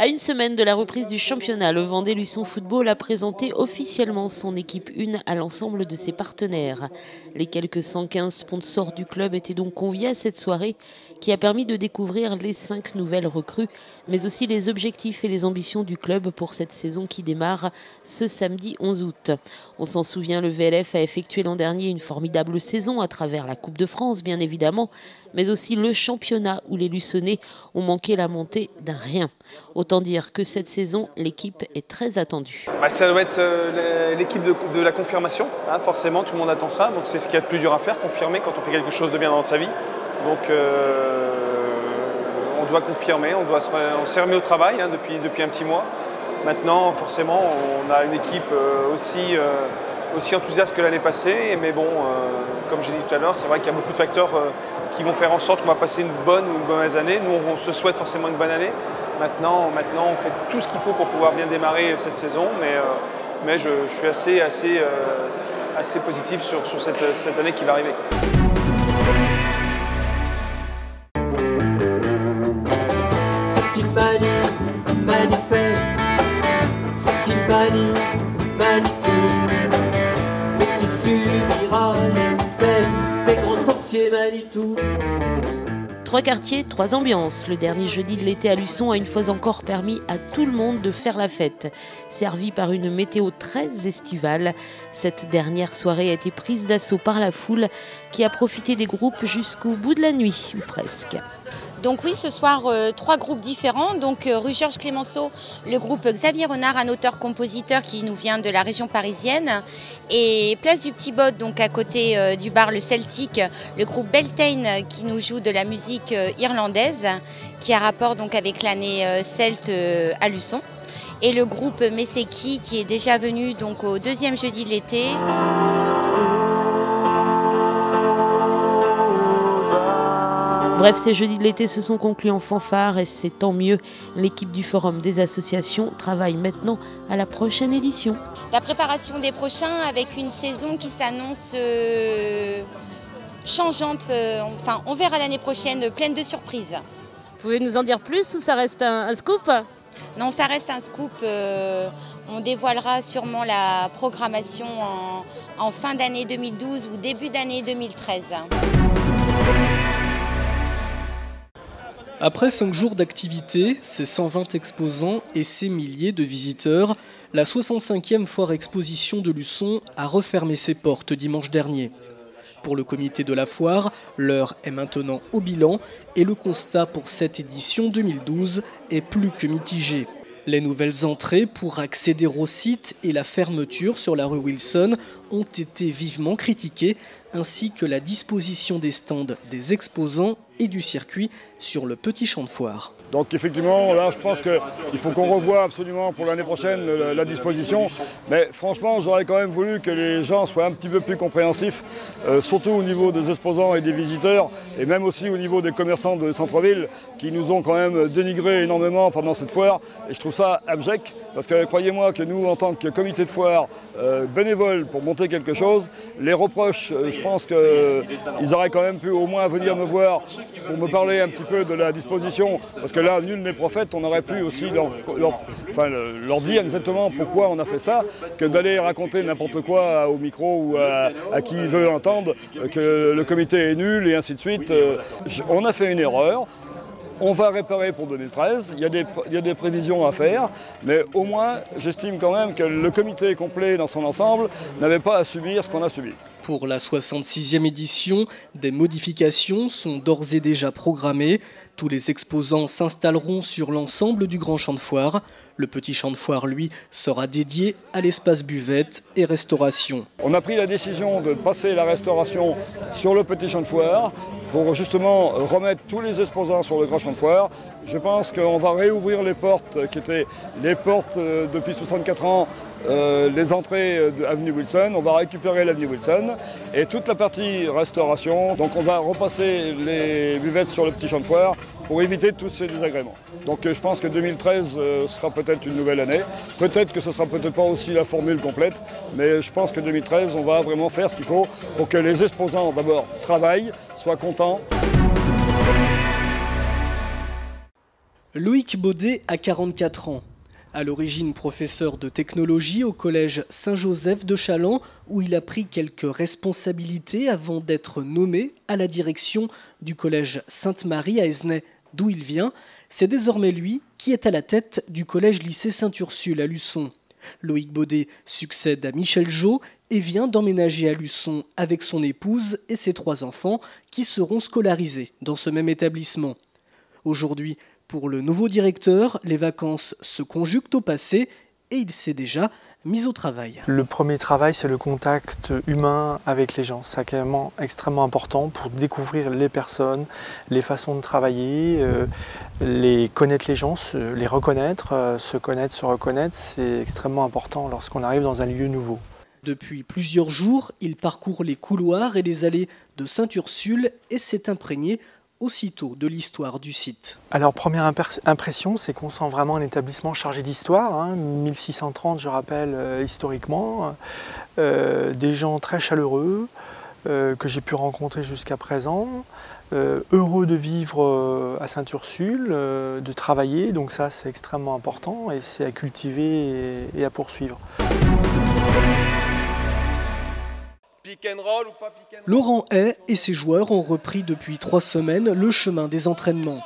À une semaine de la reprise du championnat, le Vendée Luçon Football a présenté officiellement son équipe 1 à l'ensemble de ses partenaires. Les quelques 115 sponsors du club étaient donc conviés à cette soirée qui a permis de découvrir les 5 nouvelles recrues, mais aussi les objectifs et les ambitions du club pour cette saison qui démarre ce samedi 11 août. On s'en souvient, le VLF a effectué l'an dernier une formidable saison à travers la Coupe de France, bien évidemment, mais aussi le championnat où les Luçonnais ont manqué la montée d'un rien. Autant dire que cette saison, l'équipe est très attendue. Ça doit être l'équipe de la confirmation, hein, forcément, tout le monde attend ça. Donc c'est ce qu'il y a de plus dur à faire, confirmer quand on fait quelque chose de bien dans sa vie. Donc on doit confirmer, on s'est remis au travail hein, depuis un petit mois. Maintenant, forcément, on a une équipe aussi enthousiaste que l'année passée. Mais bon, comme j'ai dit tout à l'heure, c'est vrai qu'il y a beaucoup de facteurs qui vont faire en sorte qu'on va passer une bonne ou une mauvaise année. Nous, on se souhaite forcément une bonne année. Maintenant, on fait tout ce qu'il faut pour pouvoir bien démarrer cette saison, mais je suis assez positif sur cette année qui va arriver. Ce qu'il manie, manifeste, ce qu'il manie, manie tout, mais qui subira les tests des grands sorciers manient tout. 3 quartiers, 3 ambiances. Le dernier jeudi de l'été à Luçon a une fois encore permis à tout le monde de faire la fête. Servi par une météo très estivale, cette dernière soirée a été prise d'assaut par la foule qui a profité des groupes jusqu'au bout de la nuit, ou presque. Donc oui, ce soir, 3 groupes différents. Donc rue Georges Clémenceau, le groupe Xavier Renard, un auteur-compositeur qui nous vient de la région parisienne. Et place du Petit Bot, donc à côté du bar Le Celtic, le groupe Beltane qui nous joue de la musique irlandaise, qui a rapport donc avec l'année celte à Luçon. Et le groupe Meseki qui est déjà venu donc au 2e jeudi de l'été. Bref, ces jeudis de l'été se sont conclus en fanfare et c'est tant mieux. L'équipe du Forum des associations travaille maintenant à la prochaine édition. La préparation des prochains avec une saison qui s'annonce changeante. Enfin, on verra l'année prochaine, pleine de surprises. Vous pouvez nous en dire plus ou ça reste un scoop ? Non, ça reste un scoop. On dévoilera sûrement la programmation en fin d'année 2012 ou début d'année 2013. Après 5 jours d'activité, ses 120 exposants et ses milliers de visiteurs, la 65e foire exposition de Luçon a refermé ses portes dimanche dernier. Pour le comité de la foire, l'heure est maintenant au bilan et le constat pour cette édition 2012 est plus que mitigé. Les nouvelles entrées pour accéder au site et la fermeture sur la rue Wilson ont été vivement critiquées, ainsi que la disposition des stands des exposants et du circuit sur le petit champ de foire. Donc effectivement, là je pense qu'il faut qu'on revoie absolument pour l'année prochaine la disposition. Mais franchement, j'aurais quand même voulu que les gens soient un petit peu plus compréhensifs, surtout au niveau des exposants et des visiteurs, et même aussi au niveau des commerçants de centre-ville, qui nous ont quand même dénigré énormément pendant cette foire. Et je trouve ça abject, parce que croyez-moi que nous, en tant que comité de foire bénévole pour monter quelque chose, les reproches, je pense qu'ils auraient quand même pu au moins venir me voir pour me parler un petit peu de la disposition, parce que là, nul n'est prophète, on aurait pu aussi leur dire exactement pourquoi on a fait ça, que d'aller raconter n'importe quoi au micro ou à qui veut entendre que le comité est nul et ainsi de suite. On a fait une erreur. On va réparer pour 2013, il y a des prévisions à faire, mais au moins, j'estime quand même que le comité complet dans son ensemble n'avait pas à subir ce qu'on a subi. Pour la 66e édition, des modifications sont d'ores et déjà programmées. Tous les exposants s'installeront sur l'ensemble du grand champ de foire. Le petit champ de foire, lui, sera dédié à l'espace buvette et restauration. On a pris la décision de passer la restauration sur le petit champ de foire pour justement remettre tous les exposants sur le grand champ de foire. Je pense qu'on va réouvrir les portes qui étaient les portes depuis 64 ans les entrées de Avenue Wilson, on va récupérer l'Avenue Wilson et toute la partie restauration. Donc on va repasser les buvettes sur le petit champ de foire pour éviter tous ces désagréments. Donc je pense que 2013 sera peut-être une nouvelle année. Peut-être que ce ne sera peut-être pas aussi la formule complète, mais je pense que 2013, on va vraiment faire ce qu'il faut pour que les exposants d'abord travaillent, soient contents. Loïc Baudet a 44 ans. À l'origine professeur de technologie au collège Saint-Joseph de Challans, où il a pris quelques responsabilités avant d'être nommé à la direction du collège Sainte-Marie à Esnay, d'où il vient. C'est désormais lui qui est à la tête du collège-lycée Sainte-Ursule à Luçon. Loïc Baudet succède à Michel Jot et vient d'emménager à Luçon avec son épouse et ses 3 enfants qui seront scolarisés dans ce même établissement. Aujourd'hui, pour le nouveau directeur, les vacances se conjuguent au passé et il s'est déjà mis au travail. Le premier travail, c'est le contact humain avec les gens. C'est extrêmement important pour découvrir les personnes, les façons de travailler, connaître les gens, les reconnaître, se connaître, se reconnaître. C'est extrêmement important lorsqu'on arrive dans un lieu nouveau. Depuis plusieurs jours, il parcourt les couloirs et les allées de Sainte-Ursule et s'est imprégné aussitôt de l'histoire du site. Alors première impression, c'est qu'on sent vraiment un établissement chargé d'histoire, 1630 je rappelle historiquement, des gens très chaleureux que j'ai pu rencontrer jusqu'à présent, heureux de vivre à Sainte-Ursule, de travailler, donc ça c'est extrêmement important et c'est à cultiver et à poursuivre. Laurent Hay et ses joueurs ont repris depuis 3 semaines le chemin des entraînements.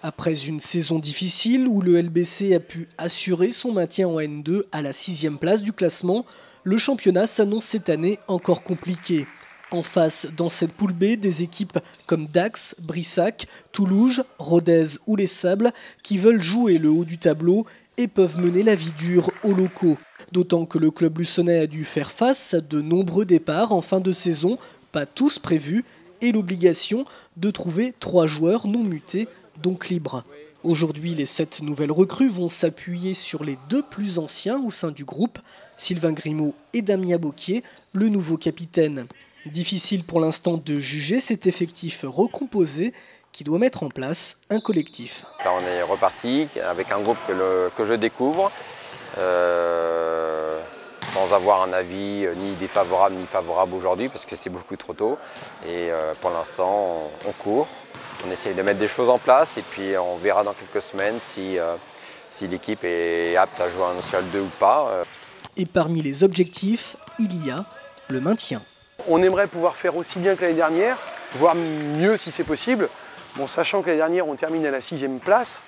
Après une saison difficile où le LBC a pu assurer son maintien en N2 à la 6e place du classement, le championnat s'annonce cette année encore compliqué. En face, dans cette poule B, des équipes comme Dax, Brissac, Toulouse, Rodez ou Les Sables qui veulent jouer le haut du tableau et peuvent mener la vie dure aux locaux. D'autant que le club luçonnais a dû faire face à de nombreux départs en fin de saison, pas tous prévus, et l'obligation de trouver 3 joueurs non mutés, donc libres. Aujourd'hui, les 7 nouvelles recrues vont s'appuyer sur les 2 plus anciens au sein du groupe, Sylvain Grimaud et Damien Bocquier, le nouveau capitaine. Difficile pour l'instant de juger cet effectif recomposé qui doit mettre en place un collectif. Là on est reparti avec un groupe que je découvre, sans avoir un avis ni défavorable ni favorable aujourd'hui parce que c'est beaucoup trop tôt. Et pour l'instant on court, on essaye de mettre des choses en place et puis on verra dans quelques semaines si l'équipe est apte à jouer en National 2 ou pas. Et parmi les objectifs, il y a le maintien. On aimerait pouvoir faire aussi bien que l'année dernière, voire mieux si c'est possible. Bon, sachant que l'année dernière, on termine à la 6e place,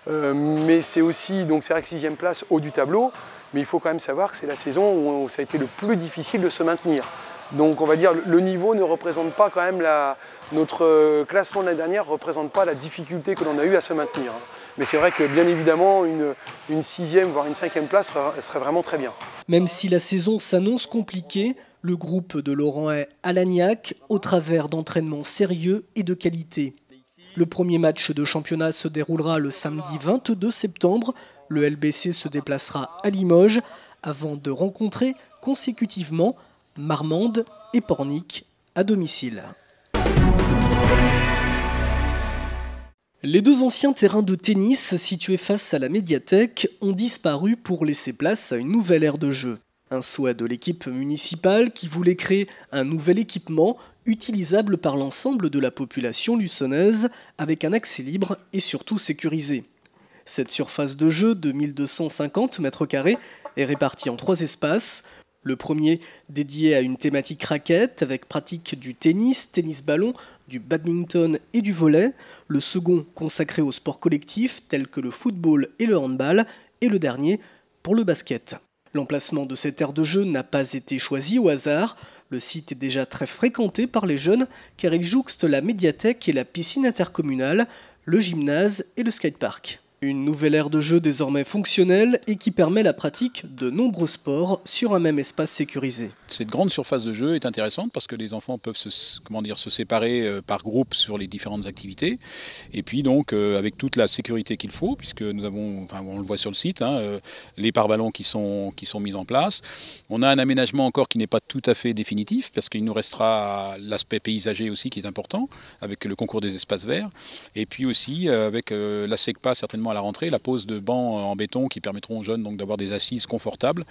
mais c'est aussi, donc c'est vrai que 6e place haut du tableau, mais il faut quand même savoir que c'est la saison où ça a été le plus difficile de se maintenir. Donc on va dire le niveau ne représente pas quand même notre classement de l'année dernière ne représente pas la difficulté que l'on a eu à se maintenir. Mais c'est vrai que bien évidemment une 6e voire une 5e place serait vraiment très bien. Même si la saison s'annonce compliquée, le groupe de Laurent Hay à Lagnac au travers d'entraînements sérieux et de qualité. Le premier match de championnat se déroulera le samedi 22 septembre. Le LBC se déplacera à Limoges avant de rencontrer consécutivement Marmande et Pornic à domicile. Les 2 anciens terrains de tennis situés face à la médiathèque ont disparu pour laisser place à une nouvelle aire de jeu. Un souhait de l'équipe municipale qui voulait créer un nouvel équipement utilisable par l'ensemble de la population luçonnaise avec un accès libre et surtout sécurisé. Cette surface de jeu de 1250 m² est répartie en 3 espaces. Le premier dédié à une thématique raquette avec pratique du tennis, tennis-ballon, du badminton et du volley. Le second consacré aux sports collectifs tels que le football et le handball. Et le dernier pour le basket. L'emplacement de cette aire de jeu n'a pas été choisi au hasard. Le site est déjà très fréquenté par les jeunes car il jouxte la médiathèque et la piscine intercommunale, le gymnase et le skatepark. Une nouvelle aire de jeu désormais fonctionnelle et qui permet la pratique de nombreux sports sur un même espace sécurisé. Cette grande surface de jeu est intéressante parce que les enfants peuvent se séparer par groupe sur les différentes activités. Et puis donc avec toute la sécurité qu'il faut, puisque nous avons, on le voit sur le site, les pare-ballons qui sont mis en place. On a un aménagement encore qui n'est pas tout à fait définitif parce qu'il nous restera l'aspect paysager aussi qui est important avec le concours des espaces verts. Et puis aussi avec la SECPA certainement à la rentrée, la pose de bancs en béton qui permettront aux jeunes donc d'avoir des assises confortables.